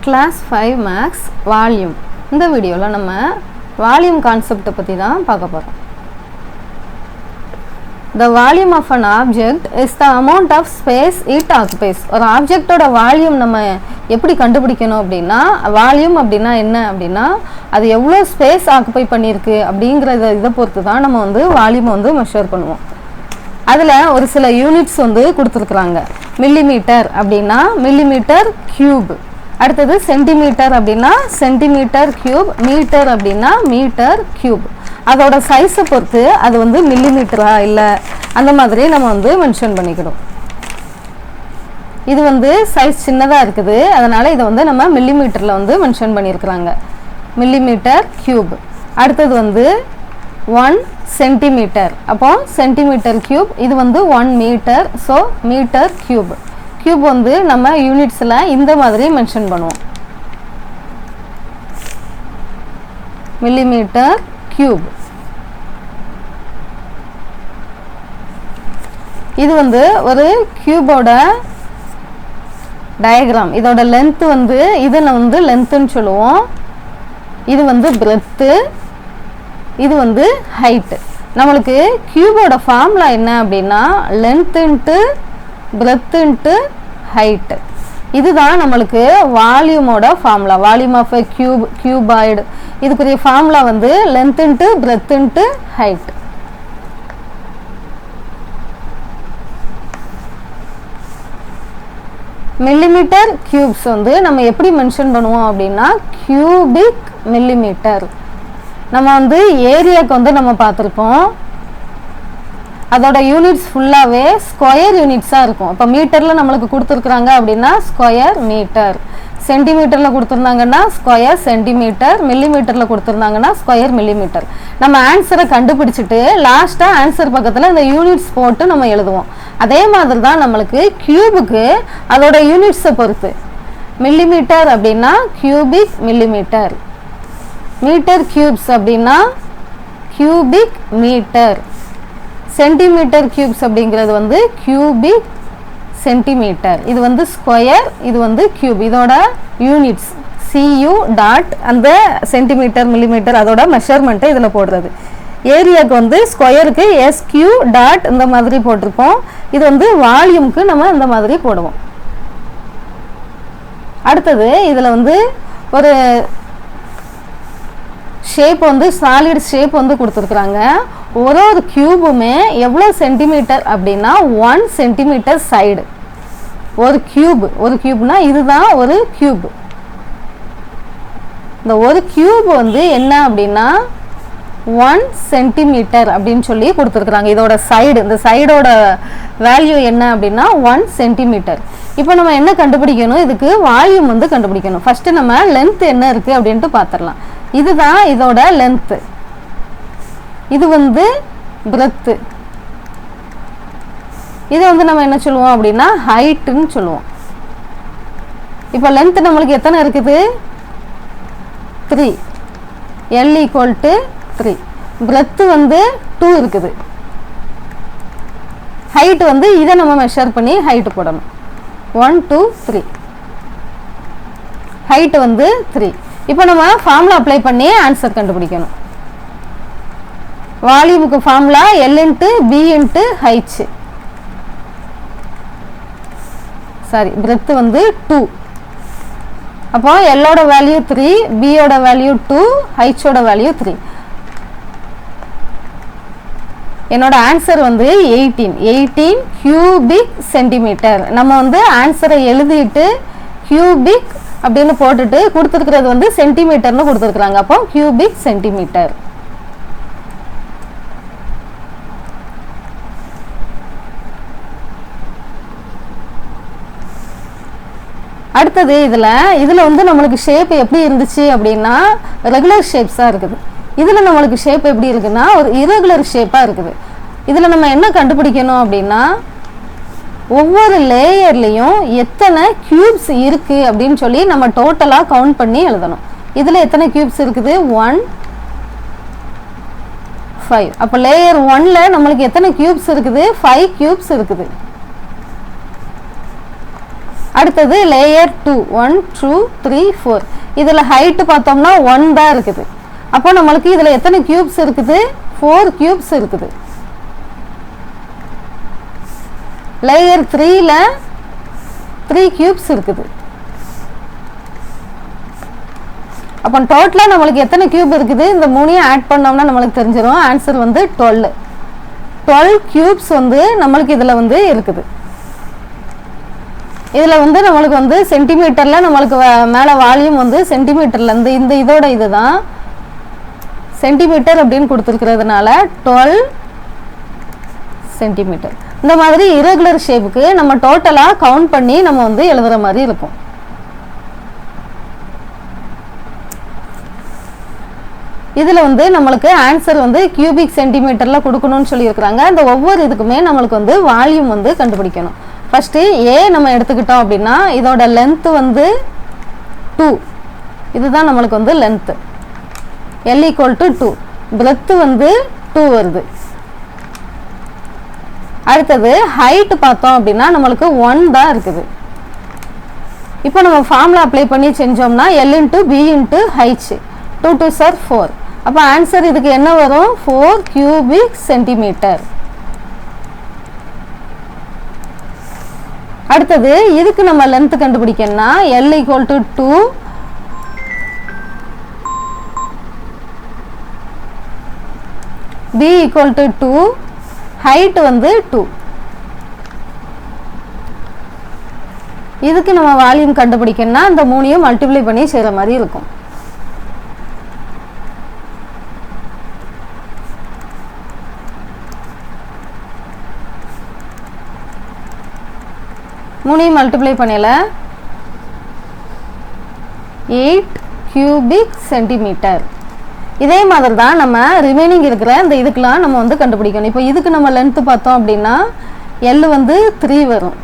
Class 5 Max Volume. இந்த வீடியோவில் நம்ம வால்யூம் கான்செப்டை பற்றி தான் பார்க்க போகிறோம். The volume of an object is the amount of space it occupies. ஒரு ஆப்ஜெக்டோட வால்யூம் நம்ம எப்படி கண்டுபிடிக்கணும் அப்படின்னா, வால்யூம் அப்படின்னா என்ன அப்படின்னா, அது எவ்வளோ ஸ்பேஸ் ஆக்குப்பை பண்ணியிருக்கு அப்படிங்கிறத இதை பொறுத்து தான் நம்ம வந்து வால்யூமை வந்து மெஷர் பண்ணுவோம். அதில் ஒரு சில யூனிட்ஸ் வந்து கொடுத்துருக்குறாங்க. மில்லிமீட்டர் அப்படின்னா மில்லிமீட்டர் கியூப், அடுத்தது சென்டிமீட்டர் அப்படின்னா சென்டிமீட்டர் கியூப், மீட்டர் அப்படின்னா மீட்டர் கியூப். அதோட சைஸை பொறுத்து அது வந்து மில்லிமீட்டரா இல்லை அந்த மாதிரி நம்ம வந்து மென்ஷன் பண்ணிக்கணும். இது வந்து சைஸ் சின்னதாக இருக்குது, அதனால் இதை வந்து நம்ம மில்லிமீட்டரில் வந்து மென்ஷன் பண்ணியிருக்கிறாங்க. Millimetre cube. அடுத்தது வந்து 1 சென்டிமீட்டர், அப்போ சென்டிமீட்டர் கியூப். இது வந்து 1 metre, so metre cube. Cube வந்து நம்ம யூனிட்ஸில் இந்த மாதிரி மென்ஷன் பண்ணுவோம். Millimetre cube. இது வந்து ஒரு கியூபோட டயக்ராம். இதோட லென்த் வந்து இதில் வந்து லென்த்துன்னு சொல்லுவோம். இது வந்து பிரெத்து, இது வந்து ஹைட்டு. நம்மளுக்கு கியூபோட ஃபார்முலா என்ன அப்படின்னா length into breadth into height. இதுதான் நம்மளுக்கு வால்யூமோட formula. Volume of a cube, cuboid. இதுக்குரிய ஃபார்முலா வந்து length into breadth into height. Millimetre cubes வந்து நம்ம எப்படி மென்ஷன் பண்ணுவோம் அப்படின்னா கியூபிக் மில்லிமீட்டர். நம்ம வந்து ஏரியாவுக்கு வந்து நம்ம பார்த்துருக்கோம், அதோட யூனிட்ஸ் ஃபுல்லாகவே ஸ்கொயர் யூனிட்ஸாக இருக்கும். இப்போ மீட்டரில் நம்மளுக்கு கொடுத்துருக்குறாங்க அப்படின்னா ஸ்கொயர் மீட்டர், சென்டிமீட்டரில் கொடுத்துருந்தாங்கன்னா ஸ்கொயர் சென்டிமீட்டர், மில்லிமீட்டரில் கொடுத்துருந்தாங்கன்னா ஸ்கொயர் மில்லிமீட்டர். நம்ம ஆன்சரை கண்டுபிடிச்சிட்டு லாஸ்ட்டாக ஆன்சர் பக்கத்தில் இந்த யூனிட்ஸ் போட்டு நம்ம எழுதுவோம். அதே மாதிரி தான் நம்மளுக்கு கியூபுக்கு அதோட யூனிட்ஸை பொறுத்து மில்லிமீட்டர் அப்படின்னா கியூபிக் மில்லிமீட்டர், மீட்டர் கியூப்ஸ் அப்படின்னா கியூபிக் மீட்டர், சென்டிமீட்டர் கியூப்ஸ் அப்படிங்கிறது வந்து கியூபிக் சென்டிமீட்டர். இது வந்து ஸ்கொயர், இது வந்து கியூப். இதோட யூனிட்ஸ் CU டாட் அந்த சென்டிமீட்டர் மில்லிமீட்டர் அதோட மெஷர்மெண்ட்டை இதில் போடுறது. ஏரியாவுக்கு வந்து ஸ்கொயருக்கு SQ டாட் இந்த மாதிரி போட்டிருப்போம். இது வந்து வால்யூமுக்கு நம்ம இந்த மாதிரி போடுவோம். அடுத்தது இதில் வந்து ஒரு ஷேப் வந்து சாலிட் ஷேப் வந்து கொடுத்துருக்குறாங்க. ஒரு ஒரு கியூபுமே எவ்வளோ சென்டிமீட்டர் அப்படின்னா 1 சென்டிமீட்டர் சைடு. ஒரு கியூப், ஒரு கியூப்னா இதுதான் ஒரு கியூப். இந்த ஒரு கியூப் வந்து என்ன அப்படின்னா 1 சென்டிமீட்டர் அப்படின்னு சொல்லி கொடுத்துருக்குறாங்க. இதோட சைடு, இந்த சைடோட வேல்யூ என்ன அப்படின்னா 1 சென்டிமீட்டர். இப்போ நம்ம என்ன கண்டுபிடிக்கணும், இதுக்கு வால்யூம் வந்து கண்டுபிடிக்கணும். ஃபஸ்ட்டு நம்ம லென்த் என்ன இருக்குது அப்படின்ட்டு பார்த்துடலாம். இதுதான் இதோட லென்த்து, இது வந்து பிரெத்து, இதை வந்து நம்ம என்ன சொல்லுவோம் அப்படின்னா ஹைட்டுன்னு சொல்லுவோம். இப்போ லென்த் நம்மளுக்கு எத்தனை இருக்குது, 3, L = 3. பிரெத்து வந்து 2 இருக்குது. ஹைட் வந்து இதை நம்ம மெஷர் பண்ணி ஹைட்டு போடணும். 1 2 3, ஹைட் வந்து 3. இப்போ நம்ம ஃபார்முலா அப்ளை பண்ணி ஆன்சர் கண்டுபிடிக்கணும். வால்யூமுக்கு formula L × B × H. Sorry, breadth வந்து 2. அப்போ L-ஓட வேல்யூ 3, B-ஓட வேல்யூ 2, H-ஓட வேல்யூ 3. என்னோட ஆன்சர் வந்து 18 கியூபிக் சென்டிமீட்டர். நம்ம வந்து ஆன்சரை எழுதிட்டு கியூபிக் அப்படின்னு போட்டுட்டு கொடுத்துருக்கிறது வந்து சென்டிமீட்டர்னு கொடுத்துருக்குறாங்க. அப்போ கியூபிக் சென்டிமீட்டர். அடுத்தது இதில் வந்து நம்மளுக்கு ஷேப் எப்படி இருந்துச்சு அப்படின்னா ரெகுலர் ஷேப்ஸாக இருக்குது. இதில் நம்மளுக்கு ஷேப் எப்படி இருக்குன்னா ஒரு இரகுலர் ஷேப்பாக இருக்குது. இதில் நம்ம என்ன கண்டுபிடிக்கணும் அப்படின்னா ஒவ்வொரு லேயர்லேயும் எத்தனை கியூப்ஸ் இருக்குது அப்படின்னு சொல்லி நம்ம டோட்டலாக கவுண்ட் பண்ணி எழுதணும். இதில் எத்தனை கியூப்ஸ் இருக்குது, 1 5. அப்போ லேயர் 1ல் நம்மளுக்கு எத்தனை கியூப்ஸ் இருக்குது, 5 கியூப்ஸ் இருக்குது. அடுத்தது லேயர் 2 1 2 3 4. இதில் ஹைட்டு பார்த்தோம்னா 1 தான் இருக்குது. அப்போ நம்மளுக்கு இதில் எத்தனை கியூப்ஸ் இருக்குது? 4 கியூப்ஸ் இருக்குது. லேயர் 3ல 3 கியூப்ஸ் இருக்குது. அப்போ டோட்டலாக நம்மளுக்கு எத்தனை கியூப் இருக்குது? இந்த 3ஐயும் ஆட் பண்ணோம்னா நம்மளுக்கு தெரிஞ்சிடும். ஆன்சர் வந்து 12 கியூப்ஸ் வந்து நம்மளுக்கு இதில் வந்து இருக்குது. இதில் வந்து நம்மளுக்கு வந்து சென்டிமீட்டரில் நம்மளுக்கு மேலே வால்யூம் வந்து சென்டிமீட்டரில் இந்த இதோட இதுதான் சென்டிமீட்டர் அப்படின்னு கொடுத்துருக்கிறதுனால 12 சென்டிமீட்டர். இந்த மாதிரி இரகுலர் ஷேப்புக்கு நம்ம டோட்டலாக கவுண்ட் பண்ணி நம்ம வந்து எழுதுகிற மாதிரி இருக்கும். இதில் வந்து நம்மளுக்கு ஆன்சர் வந்து கியூபிக் சென்டிமீட்டரில் கொடுக்கணும்னு சொல்லியிருக்கிறாங்க. அந்த ஒவ்வொரு இதுக்குமே நம்மளுக்கு வந்து வால்யூம் வந்து கண்டுபிடிக்கணும். ஃபஸ்ட்டு ஏ நம்ம எடுத்துக்கிட்டோம் அப்படின்னா இதோட லென்த்து வந்து 2. இதுதான் நம்மளுக்கு வந்து லென்த்து. L = 2. பிரெத்து வந்து 2 வருது. அடுத்தது ஹைட்டு பார்த்தோம் அப்படின்னா நம்மளுக்கு 1 தான் இருக்குது. இப்போ நம்ம ஃபார்முலா அப்ளை பண்ணி செஞ்சோம்னா L × B × H 2 2s are 4. அப்போ ஆன்சர் இதுக்கு என்ன வரும்? 4 கியூபிக் சென்டிமீட்டர். அடுத்தது இதுக்கு நம்ம லென்த் கண்டுபிடிக்கணும்னா L = 2 B = 2 ஹைட் வந்து 2. இதுக்கு நம்ம வால்யூம் கண்டுபிடிக்கணும்னா இந்த 3ஐயும் மல்டிப்ளை பண்ணி செய்கிற மாதிரி இருக்கும். மூணையும் மல்டிப்ளை பண்ணல 8 கியூபிக் சென்டிமீட்டர். இதே மாதிரி தான் நம்ம ரிமைனிங் இருக்கிற இந்த இதுக்கெலாம் நம்ம வந்து கண்டுபிடிக்கணும். இப்போ இதுக்கு நம்ம லென்த்து பார்த்தோம் அப்படின்னா L வந்து 3 வரும்,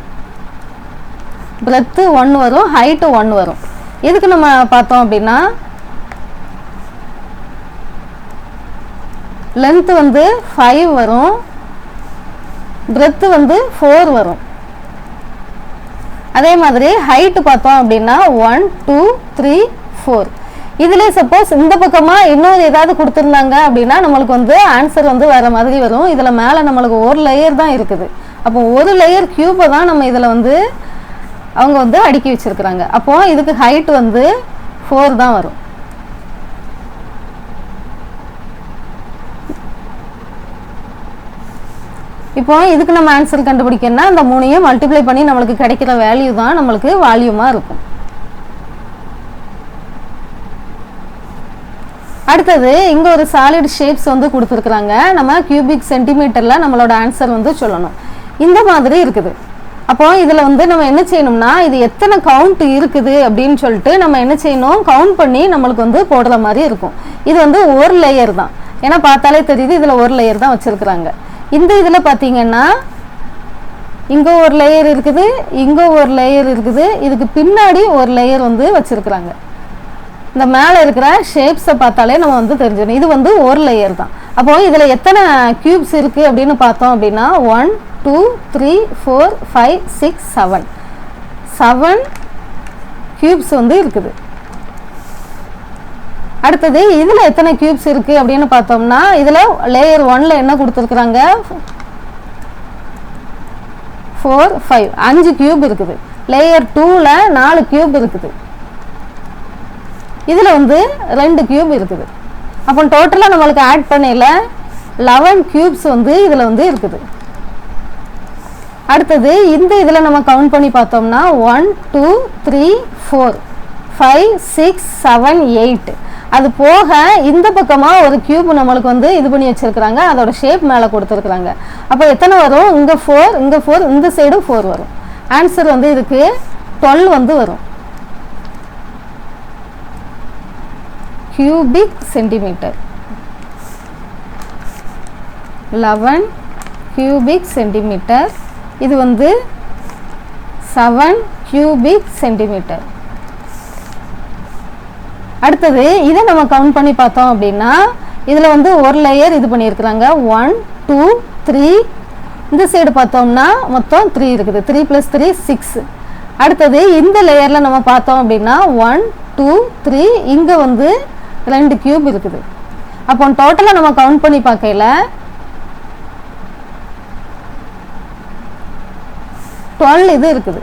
பிரெத்து 1 வரும், ஹைட்டு 1 வரும். இதுக்கு நம்ம பார்த்தோம் அப்படின்னா லென்த்து வந்து 5 வரும், பிரெத்து வந்து 4 வரும். அதே மாதிரி ஹைட்டு பார்த்தோம் அப்படின்னா 1 2 3 4. இதில் சப்போஸ் இந்த பக்கமாக இன்னொரு ஏதாவது கொடுத்துருந்தாங்க அப்படின்னா நம்மளுக்கு வந்து ஆன்சர் வந்து வேறு மாதிரி வரும். இதில் மேலே நம்மளுக்கு ஒரு லேயர் தான் இருக்குது. அப்போ ஒரு லேயர் கியூபை தான் நம்ம இதில் வந்து அவங்க வந்து அடுக்கி வச்சுருக்குறாங்க. அப்போது இதுக்கு ஹைட் வந்து 4 தான் வரும். இப்போ இதுக்கு நம்ம ஆன்சர் கண்டுபிடிக்கணும்னா அந்த 3ஐயும் மல்டிப்ளை பண்ணி நம்மளுக்கு கிடைக்கிற வேல்யூ தான் நம்மளுக்கு வால்யூமாக இருக்கும். அடுத்தது இங்கே ஒரு சாலிட் ஷேப்ஸ் வந்து கொடுத்துருக்குறாங்க. நம்ம கியூபிக் சென்டிமீட்டரில் நம்மளோட ஆன்சர் வந்து சொல்லணும். இந்த மாதிரி இருக்குது. அப்போ இதில் வந்து நம்ம என்ன செய்யணும்னா இது எத்தனை கவுண்ட் இருக்குது அப்படின்னு சொல்லிட்டு நம்ம என்ன செய்யணும், கவுண்ட் பண்ணி நம்மளுக்கு வந்து போடுற மாதிரி இருக்கும். இது வந்து ஒரு லேயர் தான், ஏன்னா பார்த்தாலே தெரியுது இதில் ஒரு லேயர் தான் வச்சுருக்குறாங்க. இந்த இதில் பார்த்தீங்கன்னா இங்கே ஒரு லேயர் இருக்குது, இங்கே ஒரு லேயர் இருக்குது, இதுக்கு பின்னாடி ஒரு லேயர் வந்து வச்சுருக்குறாங்க. இந்த மேலே இருக்கிற ஷேப்ஸை பார்த்தாலே நம்ம வந்து தெரிஞ்சிடணும் இது வந்து ஒரு லேயர் தான். அப்போது இதில் எத்தனை க்யூப்ஸ் இருக்குது அப்படின்னு பார்த்தோம் அப்படின்னா 1 2 3 4 5 6 7 க்யூப்ஸ் வந்து இருக்குது. அடுத்தது இதில் எத்தனை க்யூப்ஸ் இருக்குது அப்படின்னு பார்த்தோம்னா இதில் லேயர் 1ல் என்ன கொடுத்துருக்குறாங்க 4 5 5 க்யூப் இருக்குது. லேயர் 2ல் 4 க்யூப் இருக்குது. இதில் வந்து 2 க்யூப் இருக்குது. அப்போ டோட்டலாக நம்மளுக்கு ஆட் பண்ணல 11 க்யூப்ஸ் வந்து இதில் வந்து இருக்குது. அடுத்தது இந்த இதில் நம்ம கவுண்ட் பண்ணி பார்த்தோம்னா 1 2 3 4 5 6 7 8. அது போக இந்த பக்கமாக ஒரு க்யூப் நம்மளுக்கு வந்து இது பண்ணி வச்சுருக்குறாங்க, அதோட ஷேப் மேலே கொடுத்துருக்குறாங்க. அப்போ எத்தனை வரும், இங்கே 4 இங்கே 4 இந்த சைடு 4 வரும். ஆன்சர் வந்து இதுக்கு 12 வந்து வரும். Cubic centimetre 11 cubic centimetre. இது வந்து 7 கியூபிக் சென்டிமீட்டர். அடுத்தது இதை நம்ம கவுண்ட் பண்ணி பார்த்தோம் அப்படின்னா இதில் வந்து ஒரு லேயர் இது பண்ணியிருக்கிறாங்க 1 2 3. இந்த சைடு பார்த்தோம்னா மொத்தம் 3 இருக்குது. 3 + 3 6. அடுத்தது இந்த லேயரில் நம்ம பார்த்தோம் அப்படின்னா 1 2 3 இங்கே வந்து 2 கியூப் இருக்குது. அப்போ டோட்டலாக நம்ம கவுண்ட் பண்ணி பார்க்கல 12 இது இருக்குது.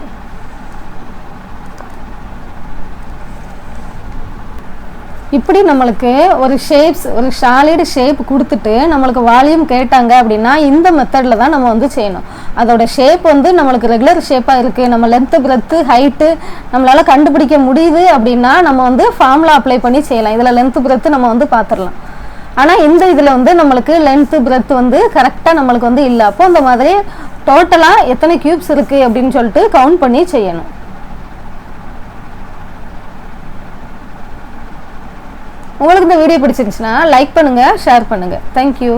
இப்படி நம்மளுக்கு ஒரு ஷேப்ஸ் ஒரு சாலிட் ஷேப் கொடுத்துட்டு நம்மளுக்கு வால்யூம் கேட்டாங்க அப்படின்னா இந்த மெத்தடில் தான் நம்ம வந்து செய்யணும். அதோட ஷேப் வந்து நம்மளுக்கு ரெகுலர் ஷேப்பாக இருக்குது, நம்ம லென்த்து பிரெத்து ஹைட்டு நம்மளால் கண்டுபிடிக்க முடியுது அப்படின்னா நம்ம வந்து ஃபார்முலா அப்ளை பண்ணி செய்யலாம். இதில் லென்த்து பிரெத்து நம்ம வந்து பார்த்துடலாம். ஆனால் இந்த இதில் வந்து நம்மளுக்கு லென்த்து பிரெத்து வந்து கரெக்டாக நம்மளுக்கு வந்து இல்லை. அப்போ அந்த மாதிரி டோட்டலாக எத்தனை கியூப்ஸ் இருக்குது அப்படின்னு சொல்லிட்டு கவுண்ட் பண்ணி செய்யணும். உங்களுக்கு இந்த வீடியோ பிடிச்சிருந்துச்சுன்னா லைக் பண்ணுங்கள், ஷேர் பண்ணுங்கள். தேங்க்யூ.